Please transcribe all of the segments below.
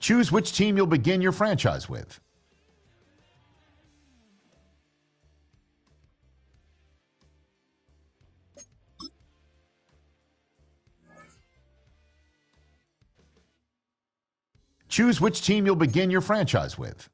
Choose which team you'll begin your franchise with. Choose which team you'll begin your franchise with.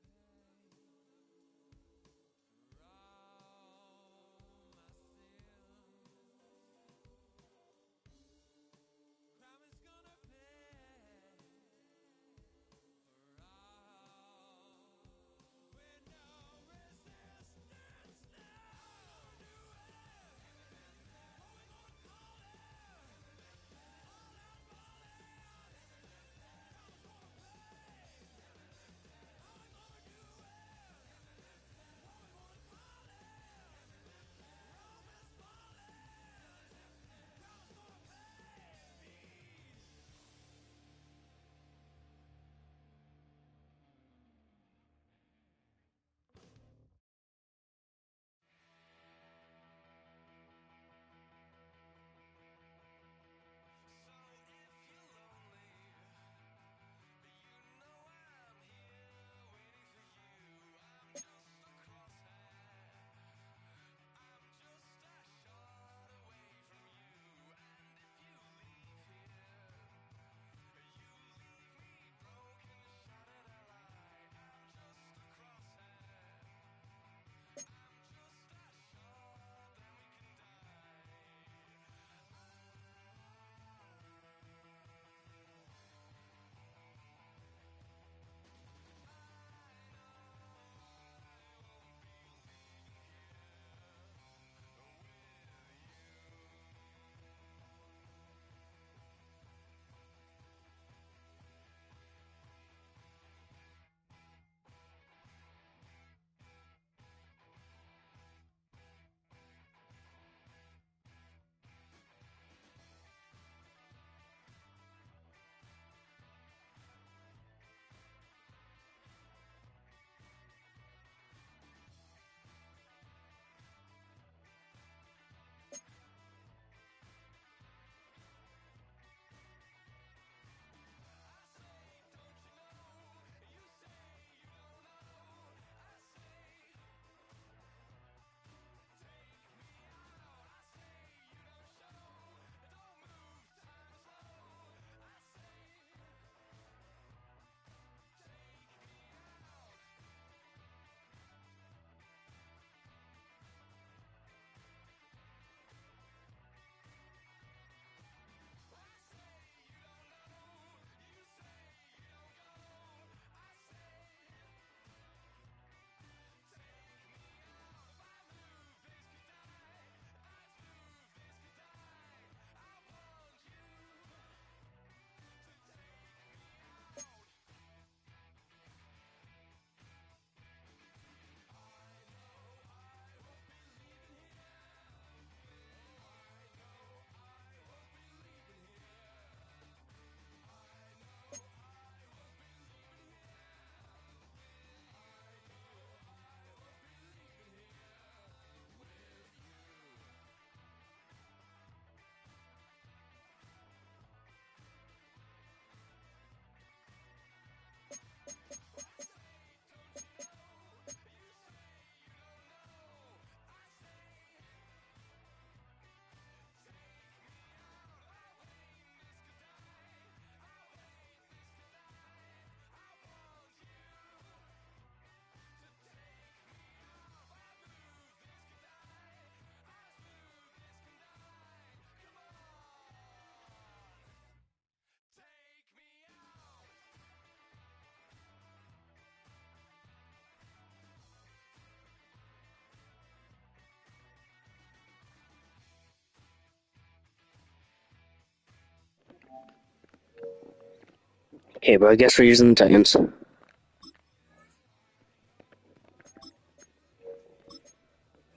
Okay, but I guess we're using the Titans.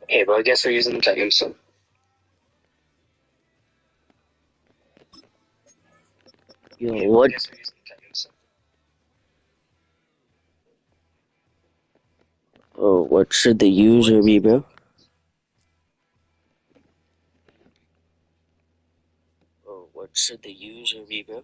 Okay, but I guess we're using the Titans. Yo, what? Oh, what should the user be, bro? Oh, what should the user be, bro?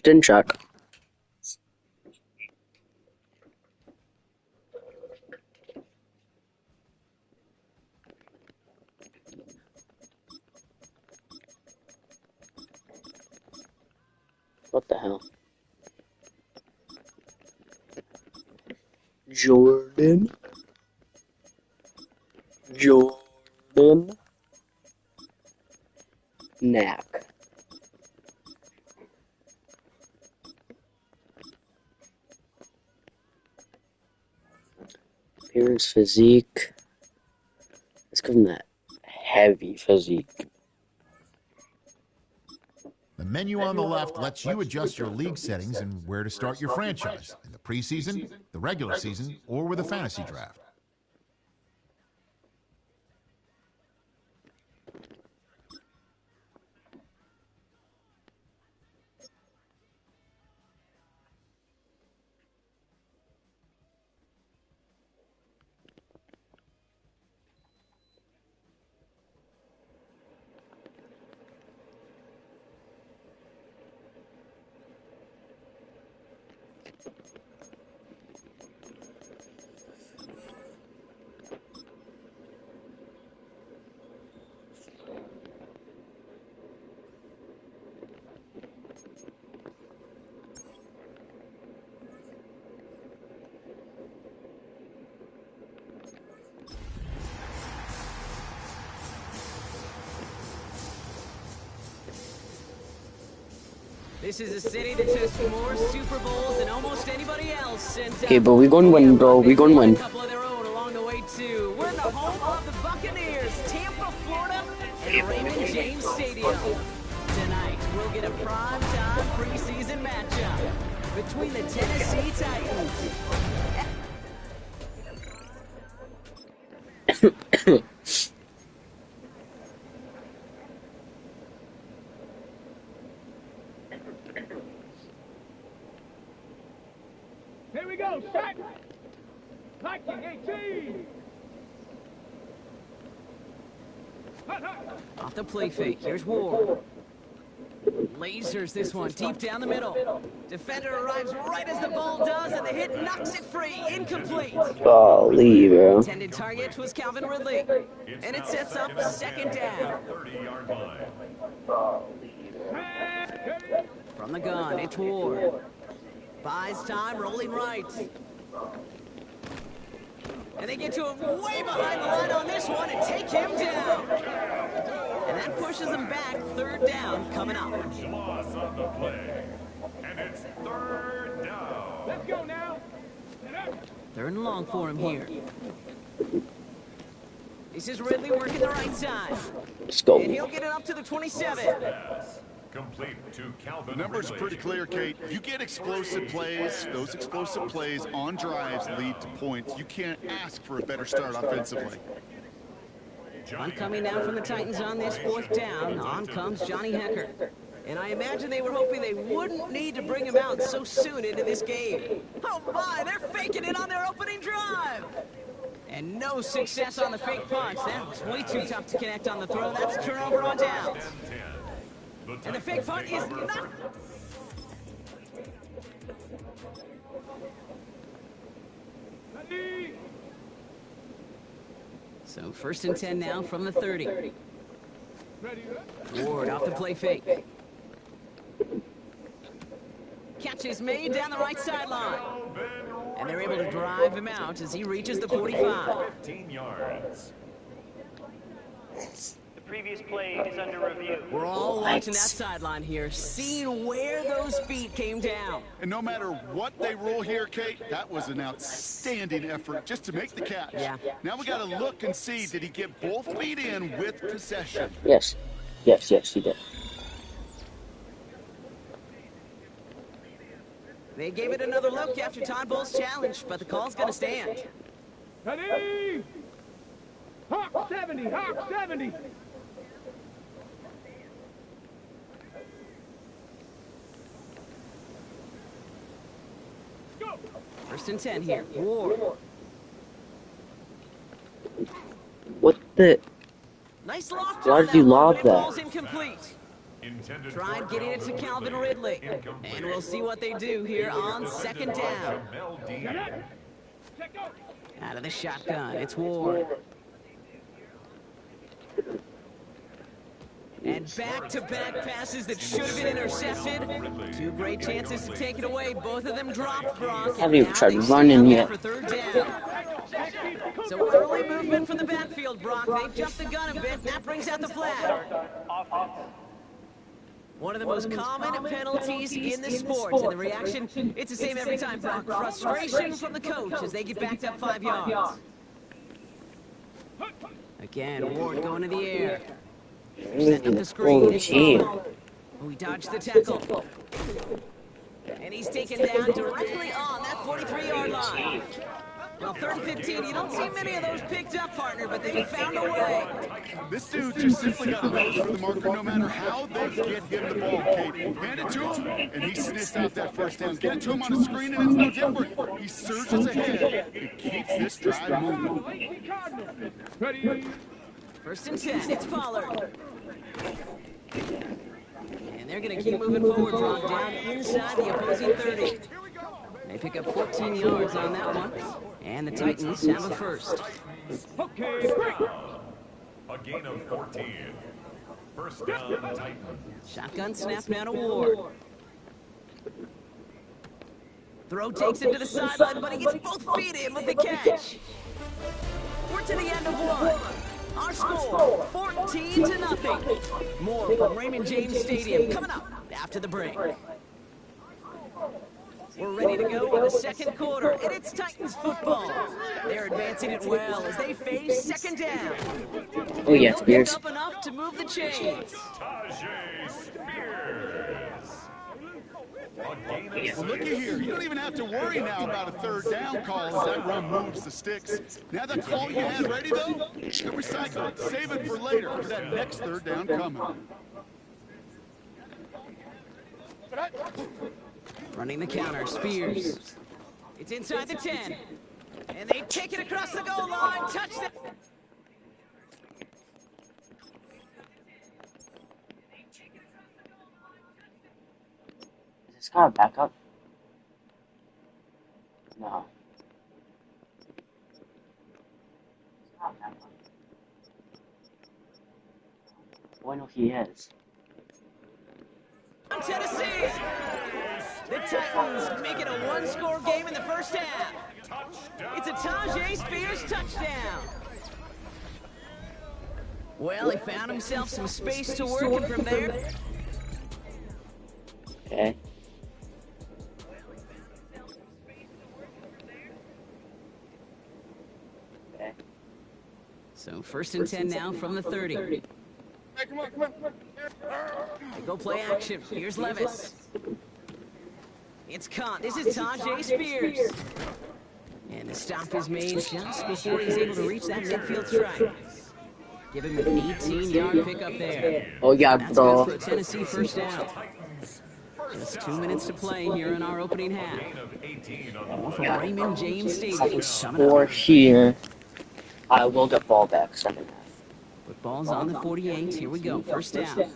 First in check. What the hell? Jordan Knack. Appearance, physique. Let's give him that heavy physique. The menu on the left lets you adjust your league settings and where to start your franchise in the preseason, the regular season, or with a fantasy draft. This is a city that has more Super Bowls than almost anybody else. And, Okay, but we gonna win, bro. We gonna win. A couple of their own along the way too. We're in the home of the Buccaneers, Tampa, Florida, at Raymond James Stadium. Tonight, we'll get a prime-time preseason matchup between the Tennessee Titans. Here we go, set! Liking 18! Off the play fake, here's Ward. Lasers this one, deep down the middle. Defender arrives right as the ball does, and the hit knocks it free, incomplete. Golly, bro. Intended target was Calvin Ridley, and it sets up second down. 30-yard line. From the gun, it's Ward. Buys time, rolling right. And they get to him way behind the line on this one and take him down. And that pushes them back, third down coming up. Loss on the play. And it's third down. Let's go now. Third and long for him here. This is Ridley working the right side. Let's go. And he'll get it up to the 27. Complete to Calvin Numbers are Ridley. pretty clear, Kate. You get explosive plays. Those explosive plays on drives lead to points. You can't ask for a better start offensively. One coming down from the Titans on this fourth down. On comes Johnny Hecker. And I imagine they were hoping they wouldn't need to bring him out so soon into this game. Oh my, they're faking it on their opening drive. And no success on the fake punch. That was way too tough to connect on the throw. That's a turnover on downs. And the fake punt is not... So first and 10 now from the 30. Ward off the play fake. Catch is made down the right sideline. And they're able to drive him out as he reaches the 45. 15 yards. The previous play is under review. We're all watching that sideline here, seeing where those feet came down. And no matter what they rule here, Kate, that was an outstanding effort just to make the catch. Yeah. Now we got to look and see, did he get both feet in with possession? Yes. Yes, yes, he did. They gave it another look after Todd Bowles' challenge, but the call's going to stand. Ready? Hawk 70, Hawk 70. Go. First and 10 here. Ward. What the? Nice loft Why on did you that one, lob but it that? falls incomplete. intended tried for getting it to Calvin Ridley. And we'll see what they do here on second down. Mel Dean. Out of the shotgun, it's Ward. And back-to-back passes that should have been intercepted. Two great chances to take it away. Both of them dropped, Brock. Haven't even tried running yet. For third down. So early movement from the backfield, Brock. They jumped the gun a bit. That brings out the flag. One of the most common penalties in this sport. And the reaction, it's the same every time, Brock. Frustration from the coach as they get backed up 5 yards. Again, Ward going to the air. Setting up the screen. Oh, he dodged the tackle. And he's taken down directly on that 43-yard line. Well, 3rd and 15, you don't see many of those picked up, partner, but they found a way. This dude just simply got a nose for the marker no matter how they get him the ball, Kate. Hand it to him, and he sniffs out that first down. Get it to him on a screen, and it's no different. He surges ahead and keeps this drive moving. 1st and 10, it's Pollard. And they're going to keep moving forward, Brock, down inside the opposing 30. They pick up 14 yards on that one. And the Titans have a first. A gain of 14. First down, Titans. Shotgun snap now to Ward. Throw takes him to the sideline, but he gets both feet in with the catch. We're to the end of one. Our score, 14-0. More from Raymond James Stadium coming up after the break. We're ready to go in the second quarter, and it's Titans football. They're advancing it well as they face second down. Oh yeah, Spears. Up enough to move the chains. Tajay Spears. A gain of Well, looky here. You don't even have to worry now about a 3rd down call as that run moves the sticks. Now that call you had ready, though, don't recycle it. Save it for later for that next 3rd down coming. Running the counter, Spears. It's inside the 10. And they take it across the goal line. Touchdown. Is this guy a backup? No. It's not a backup. Oh, I know he is. Tennessee. The Titans make it a one-score game in the first half. It's a Tajay Spears touchdown. Well, he found himself some space to work, and from there... Okay. Okay. So 1st and 10 now from the 30. Hey, come on. They go play action. Here's Levis. It's caught. This is Tajay Spears. And the stop is made just before he's able to reach that midfield strike. Give him an 18-yard pickup there. Oh yeah, That's bro. good for a Tennessee first down. Just 2 minutes to play here in our opening half. More from Raymond James Stadium. Second score here. I will get ball back second half. Football's on the 48. Here we go. First down.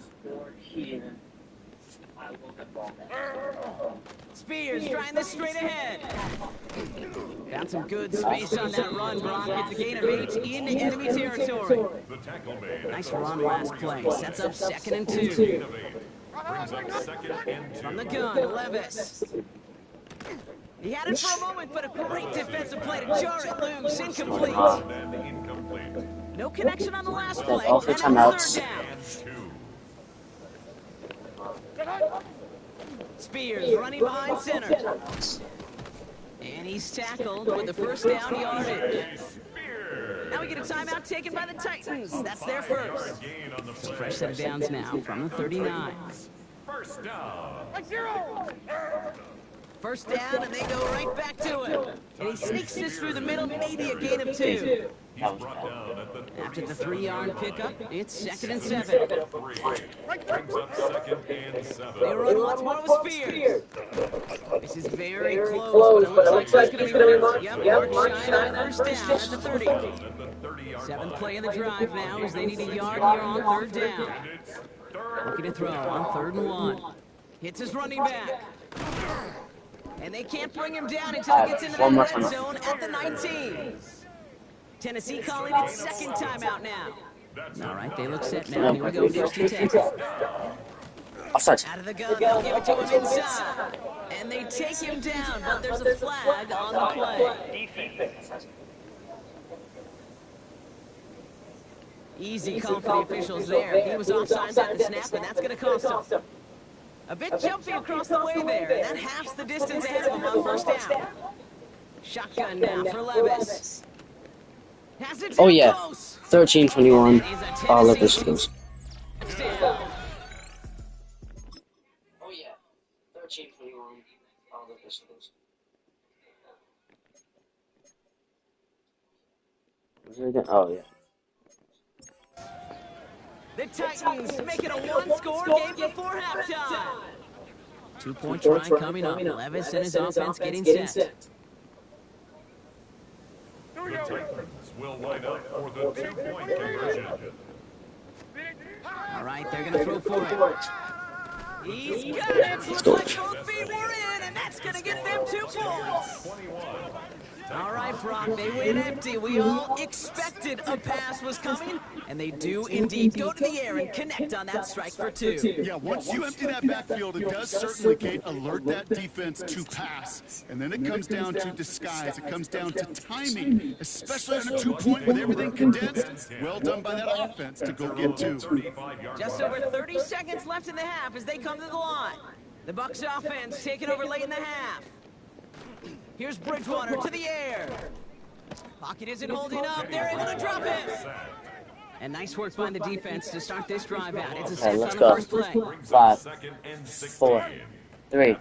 Spears trying this straight ahead. Found some good space on that run, Brock. It's a gain of 8 into enemy territory. the tackle made. Nice run last play. Sets up 2nd and 2. Brings up 2nd and 2. From the gun, Levis. He had it for a moment, but a great defensive play to jar it loose. Incomplete. And incomplete. No connection on the last play. All for And timeouts. it's 3rd down. And 2. Spears running behind center. And he's tackled with the first down yardage. Now we get a timeout taken by the Titans. That's their first. Gain on the So fresh set of downs now from the 39. first down. First down, and they go right back to him. And he sneaks this through the middle, maybe a gain of 2. He's brought down at the After the 3-yard pickup, it's 2nd and 7. 3. Brings up 2nd and 7. They run once more with Spears. This is very close, but it looks like it's going to be much. Yep, Mark Shine on first down at the 30. At the 30-yard 7th play of the drive now as they need a yard here on 3rd down. Looking to throw on 3rd and 1. Hits his running back. And they can't bring him down until he gets into the red zone at the 19. Tennessee calling its 2nd timeout now. All right, they look set now. Here we go, 1st and 10. Offside. Out of the gun, they'll give it to him inside. And they take him down, but there's a flag on the play. Easy call for the officials there. He was offsides at the snap, and that's going to cost him. A bit jumpy across the way there, and that halves the distance ahead of him on 1st down. Shotgun now for Levis. Has it Oh yeah, close. 13-21. All Levis goes. Touchdown. Oh yeah, 13-21. All Levis goes. Oh yeah. The Titans make it a 1-score game before halftime. 2-point try coming up. Levis and his offense getting set. The Titans will line up for the 2-point conversion. All right, they're going to throw for it. He's got it. Looks like both feet were in, and that's going to get them 2 points. All right, Brock, they went empty. We all expected a pass was coming, and they do indeed go to the air and connect on that strike for 2. Yeah, once you empty that backfield, it does certainly, Kate, alert that defense to pass. And then it comes down to disguise. It comes down to timing, especially on a 2-point with everything condensed. Well done by that offense to go get 2. Just over 30 seconds left in the half as they come to the line. The Bucs offense taking over late in the half. Here's Bridgewater to the air. Pocket isn't holding up. They're able to drop it. And nice work by the defense to start this drive out. It's a set on the first play. 5, 4, 3,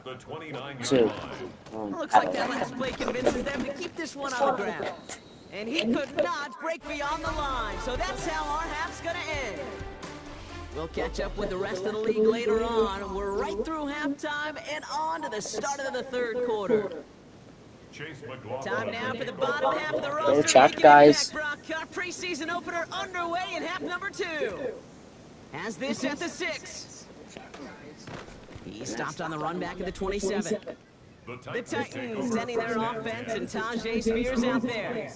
2, 1. Looks like that last play convinces them to keep this one on the ground. And he could not break beyond the line. So that's how our half's going to end. We'll catch up with the rest of the league later on. We're right through halftime and on to the start of the 3rd quarter. Time now for the bottom half of the roster. Go chat, guys. Our preseason opener underway in half number 2. Has this at the 6. He stopped on the run back at the 27. The Titans sending their offense and Tajay Spears out there.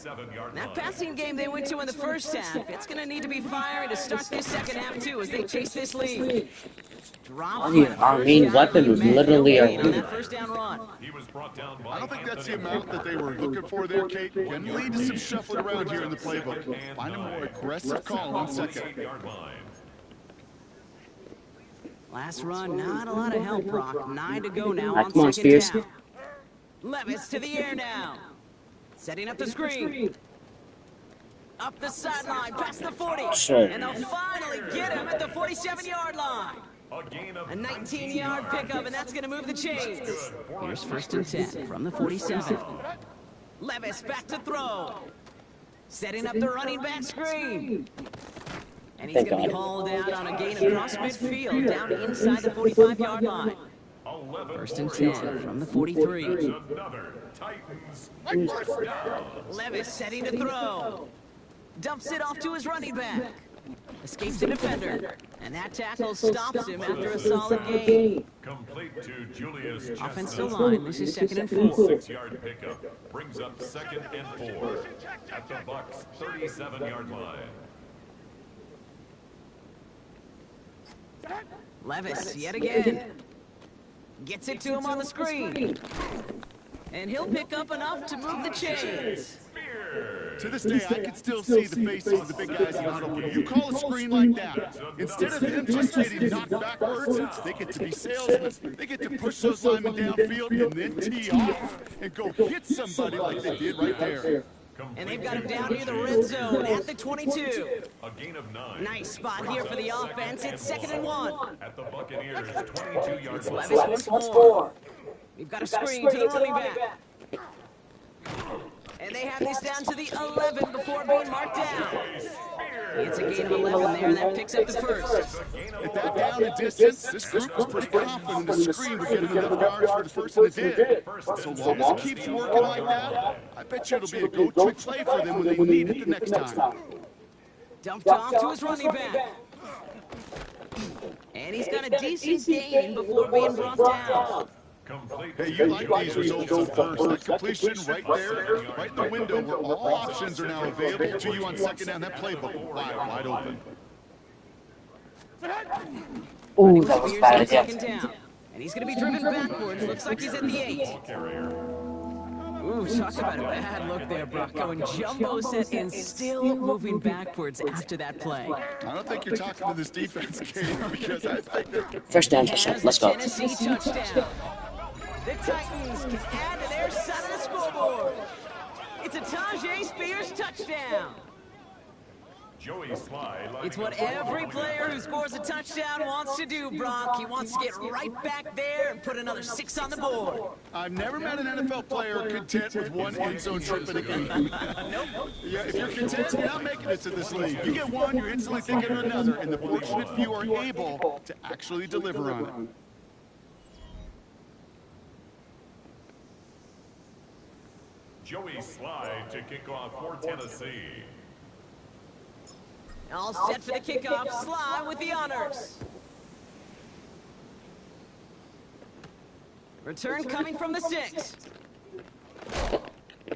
That passing game they went to in the first half, it's going to need to be firing to start this second half too as they chase this lead. Our main weapon is literally our lead. First down run. I don't think that's the amount that they were looking for there, Kate. Can lead to some shuffling around here in the playbook. Find a more aggressive call on 2nd. Last run, not a lot of help, Brock. 9 to go now on Come on, 2nd Spears. down. Levis to the air now. Setting up the screen. Up the sideline, past the 40. Sure. And they'll finally get him at the 47-yard line. A 19-yard pickup, and that's going to move the chains. Here's 1st and 10 from the 47. Levis back to throw. Setting up the running back screen. And he's going to be hauled out on a gain across midfield, down inside the 45-yard line. 1st and 10 from the 43. Levis setting to throw. Dumps it off to his running back. Escapes the defender. And that tackle stops him after a solid gain. Complete to Julius Offensive line, this is 2nd and 4. 6-yard pickup brings up 2nd and 4 at the Bucs 37-yard line. Levis, yet again. Gets it to him on the screen. And he'll pick up enough to move the chains. To this day, I can still see the faces of the big guys in the huddle. When you call a screen like that, instead of him just getting knocked backwards, they get to be salesmen. They get to push those linemen downfield and then tee off and go hit somebody like they did right there. And they've got him down near the red zone at the 22. A gain of 9. Nice spot here for the offense. It's 2nd and 1. At the Buccaneers 22-yard line. Levis once more. We've got a screen to the running back. And they have this down to the 11 before being marked down. It's a gain of 11 there, and that picks up the 1st. At that down and distance, this group was pretty confident the screen would get enough yards for the first, and it did. So long as it keeps working like that, I bet you it'll be a go-to play for them when they need it the next time. Dumped off to his running back. And he's got a decent gain before being brought down. Hey, you like these results at first. That completion right there, right in the window where all options are now available to you on second down. That playbook wide open. Oh, that was Spears bad on idea. second down. And he's going to be driven backwards. Looks like he's at the 8. Ooh, talk about a bad look there, Brock. Going jumbo set and still moving backwards after that play. I don't think you're talking to this defense game because I think that First down, Has touchdown. the Let's go. Tennessee touchdown. The Titans can add to their side of the scoreboard. It's a Tajay Spears touchdown. Joey Slye. It's what every player who scores a touchdown wants to do, Brock. He wants to get right back there and put another 6 on the board. I've never met an NFL player content with one end zone trip in a game. Yeah, if you're content, you're not making it to this league. You get one, you're instantly thinking of another, and the fortunate few are able to actually deliver on it. Joey Slye to kick off for Tennessee. All set for the kickoff. Slye with the honors. Return coming from the 6.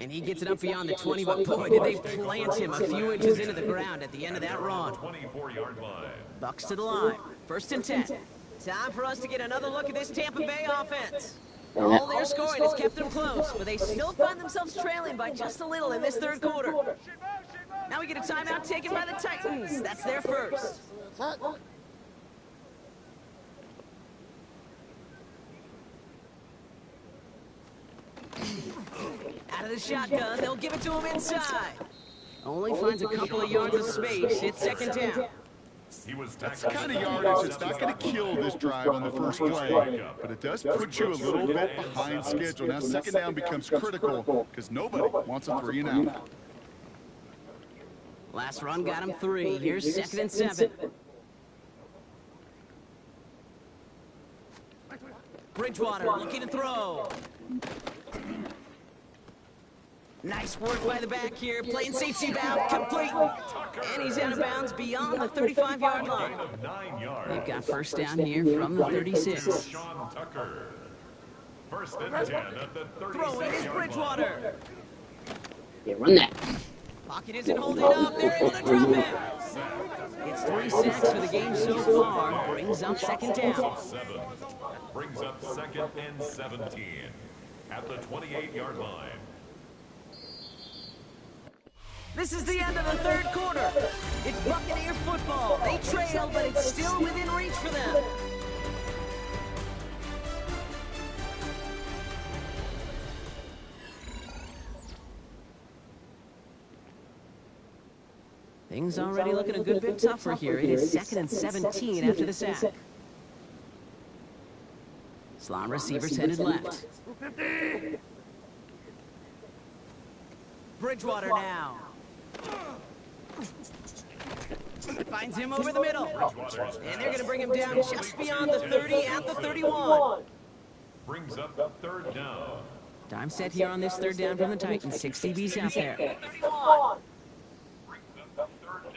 And he gets it up beyond the 20, but boy, did they plant him a few inches into the ground at the end of that run. 24-yard line. Bucks to the line. 1st and 10. Time for us to get another look at this Tampa Bay offense. All their scoring has kept them close, but they still find themselves trailing by just a little in this 3rd quarter. Now we get a timeout taken by the Titans. That's their first. Out of the shotgun, they'll give it to him inside. Only finds a couple of yards of space. It's 2nd down. That's the kind of yardage that's not going to kill this drive on the first play, but it does put you a little bit behind schedule. Now 2nd down becomes critical because nobody wants a 3 and out. Last run got him 3. Here's 2nd and 7. Bridgewater looking to throw. Nice work by the back here. Playing safety valve complete. And he's out of bounds beyond the 35-yard line. Of 9 yards. They've got first down here from the 36. Sean Tucker. 1st and 10 at the Throwing is 36-yard line. Bridgewater. Yeah, run that. Pocket isn't holding up. They're able to drop him. It's 3 sacks for the game so far. Brings up 2nd down. 7. Brings up 2nd and 17 at the 28-yard line. This is the end of the 3rd quarter. It's Buccaneer football. They trail, but it's still within reach for them. Things already looking a good bit tougher here. It is 2nd and 17 after the sack. Slot receivers headed left. Bridgewater now. Finds him over the middle. And they're going to bring him down just beyond the 30 at the 31. Brings up the 3rd down. Time set here on this 3rd down from the Titans. 6 DBs out there. Brings up the 3rd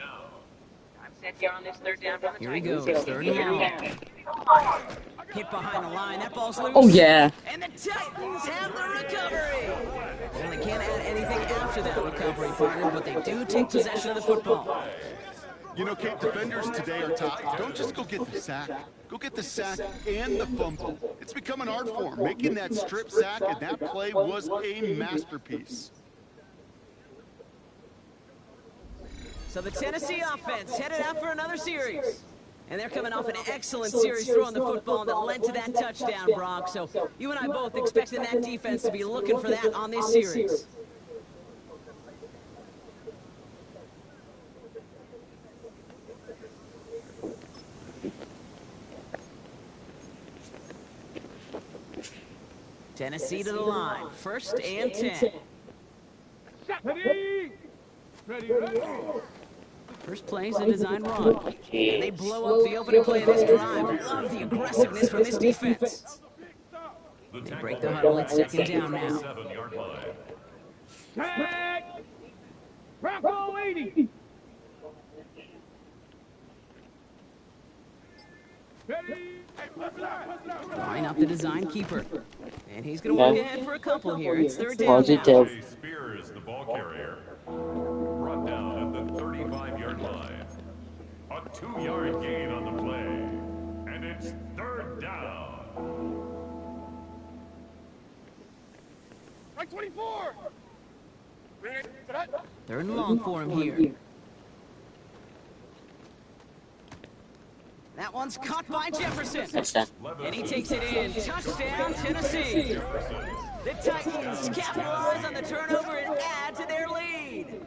down. Here he goes. 3rd and long. Hit behind the line. That ball's loose. Oh, yeah. And the Titans have the recovery. Well, they can't add anything after that recovery, partner, but they do take possession of the football. You know, Kate, defenders today are taught, don't just go get the sack. Go get the sack and the fumble. It's become an art form. Making that strip sack and that play was a masterpiece. So the Tennessee offense headed out for another series. And they're coming off an excellent series throwing the football that led to that touchdown, Brock. So you and I both expecting that defense to be looking for that on this series. Tennessee to the line. 1st and 10. First play is a design run. And they blow up the opening play of this drive. Love the aggressiveness from this defense. They break the huddle. It's 2nd down now. 7-yard line. Tag! Bronco 80! Line up the design keeper. And he's going to work ahead for a couple here. It's third down now. Positive. Jay Spears, the ball carrier. Brought down at the 35-yard line. A 2-yard gain on the play. And it's third down. Right 24. Third and long for him here. That one's caught by Jefferson. Touchdown. And he takes it in. Touchdown, Tennessee. The Titans capitalize on the turnover and add to their lead.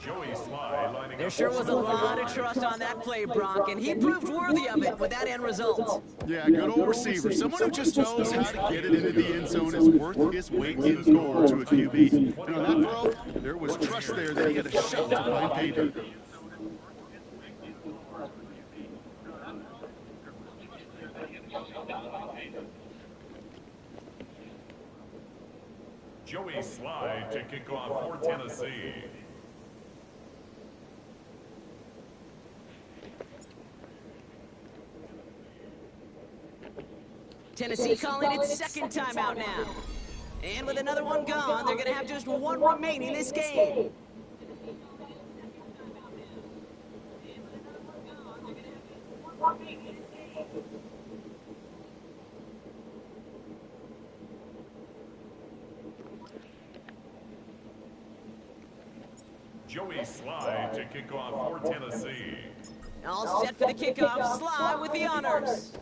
Joey Sly lining There up sure was a lot of trust on that play, Brock, and he proved worthy of it with that end result. Yeah, good old receiver. Someone who just knows how to get it into the end zone is worth his weight in gold to a QB. And on that throw, there was trust there that he had a shot to find payday. Joey Sly to kick off for Tennessee. Tennessee calling its second timeout now. And with another one gone, they're going to have just one remaining this game. Joey Sly to kick off for Tennessee. All set for the kickoff. Sly with the honors.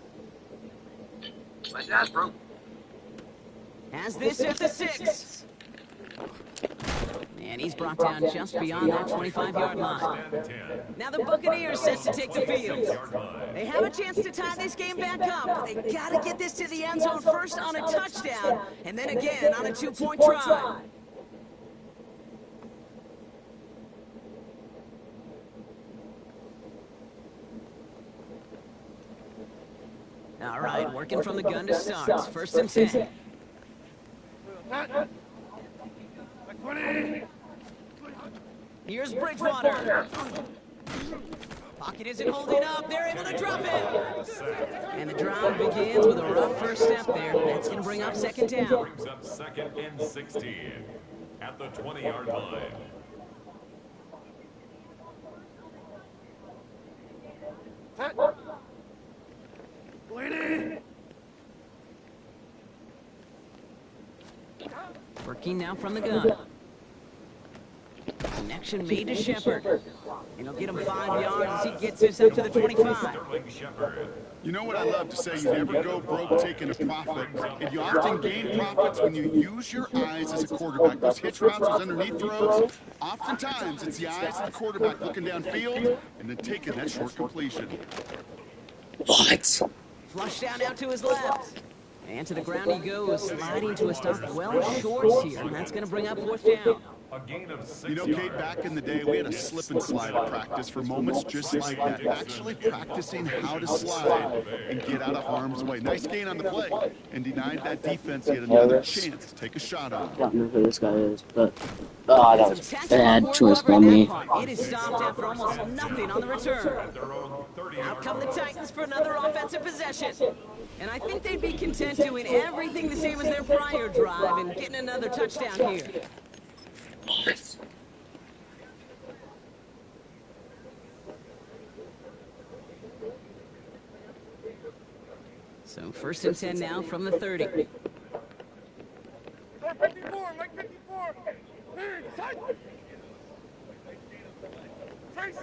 Has this at the 6. And he's brought down just beyond that 25-yard line. Now the Buccaneers set to take the field. They have a chance to tie this game back up, but they got to get this to the end zone first on a touchdown, and then again on a 2-point try. All right, working from the gun to start. First and 10. Here's Bridgewater. Pocket isn't holding up. They're able to drop it. And the drive begins with a rough first step there. That's going to bring up second down. Brings up second and 16 at the 20-yard line. Working now from the gun. Connection made to Shepard. And he'll get him 5 yards as he gets this up to the 25. Sterling Shepard. You know what I love to say, you never go broke taking a profit, and you often gain profits when you use your eyes as a quarterback. Those hitch routes, those underneath throws, oftentimes it's the eyes of the quarterback looking downfield and then taking that short completion. What? Flush down out to his left. And to the ground he goes, sliding to a stop well short here. And that's going to bring up fourth down. A gain of 6 You know, Kate, back in the day, we had a slip and slide at practice for moments just like that. Actually practicing how to slide and get out of harm's way. Nice gain on the play, and denied that defense yet another chance to take a shot on I him. don't know who this guy is, but oh, that was a bad choice by me. It is stopped after almost nothing on the return. at their own 30. Out come the Titans for another offensive possession. And I think they'd be content doing everything the same as their prior drive and getting another touchdown here. So first and 10 now from the 30. 54, Mike 54. Here, tight. Tracy,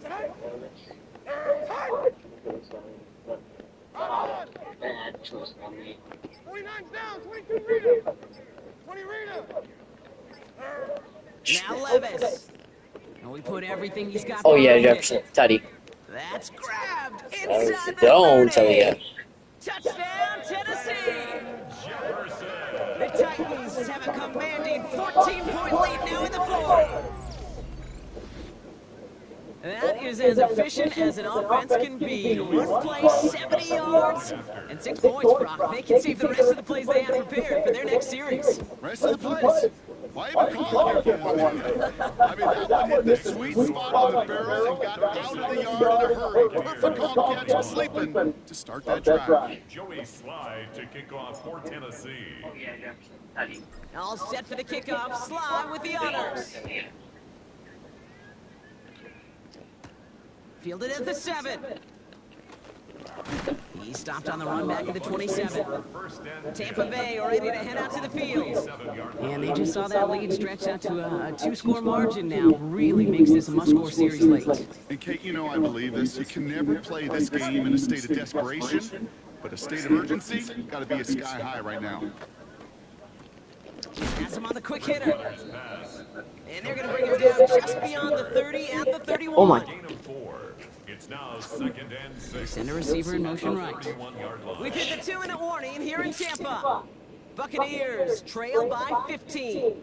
tight. Tight. Bad choice by me. 29's down, 22 Rita. 20 Rita. Now Levis. And we put everything he's got Oh yeah, behind it. Jefferson. Tutty. That's grabbed That was inside the the dome, 30. tell you. Touchdown, Tennessee. Jefferson. The Titans have a commanding 14-point lead now in the fourth. That is as efficient as an offense can be. One play, 70 yards, and 6 points, Brock. They can save the rest of the plays they have prepared for their next series. Rest of the plays. Why even call it here for one? I mean, that one hit the sweet spot on the barrel and got out of the yard in a hurry. Perfect call catch, sleeping to start that drive. Joey Slye to kick off for Tennessee. All set for the kickoff. Slye with the honors. Fielded at the 7. He stopped on the run back at the 27. Tampa Bay are ready to head out to the field. And they just saw that lead stretch out to a 2-score margin now. Really makes this a must-score series late. And Kate, you know I believe this. You can never play this game in a state of desperation, but a state of urgency got to be a sky high right now. Pass him on the quick hitter. And they're going to bring him down just beyond the 30 at the 31. Oh my. Gain of 4. It's now 2nd and 6. Send a receiver in motion right. 31-yard line. We've hit the 2-minute warning here in Tampa. Buccaneers trail by 15.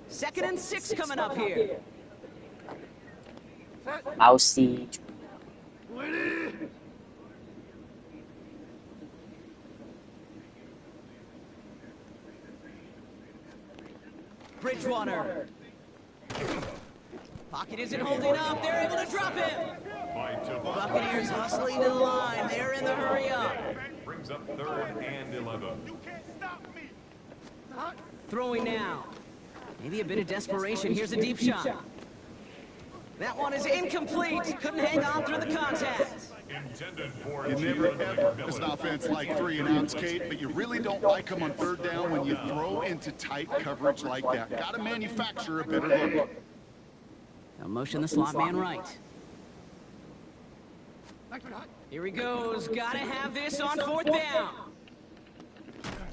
2nd and 6 coming up here. Mousy. Bridgewater. Pocket isn't holding up. They're able to drop him. Buccaneers hustling to the line. They're in the hurry up. Brings up 3rd and 11. You can't stop me. Throwing now. Maybe a bit of desperation. Here's a deep shot. That one is incomplete. Couldn't hang on through the contact. Intended for You never ever, as an offense, like 3-and-outs, Kate, but you really don't like them on 3rd down when you throw into tight coverage like that. Got to manufacture a better look. They'll motion the slot man right. Here he goes. Gotta have this on 4th down.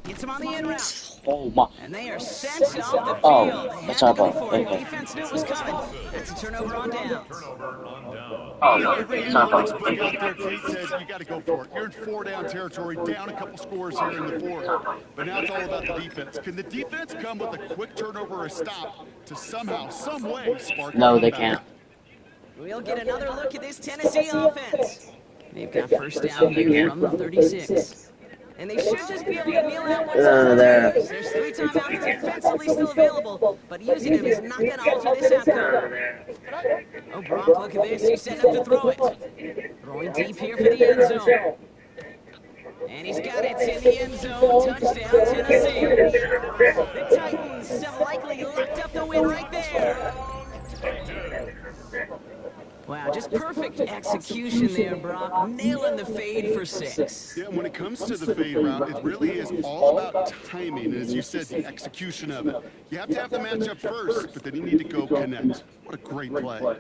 Gets him on the in route. Oh my. And they are sent off the field. Oh, They had that's to our go fault. for it. Okay. Defense knew it was coming. That's a turnover on downs. turnover on down. Oh, Every it's our analytics fault. book out there, Kate, says you got to go for it. You're in 4-down territory, down a couple scores here in the 4th. But now it's all about the defense. Can the defense come with a quick turnover or a stop to somehow, some way spark? No, a they comeback? can't. We'll get another look at this Tennessee offense. They've got 1st down here from the 36. And they should just be able to kneel out once there. There's 3 timeouts defensively still available, but using them is not going to alter this outcome. Oh, Brock, look at this. He's setting up to throw it. Throwing deep here for the end zone. And he's got it in the end zone. Touchdown, Tennessee. The Titans have likely locked up the win right there. Wow, just perfect execution there, Brock. Nailing the fade for 6. Yeah, when it comes to the fade route, it really is all about timing, and as you said, the execution of it. You have to have the matchup first, but then you need to go connect. What a great play.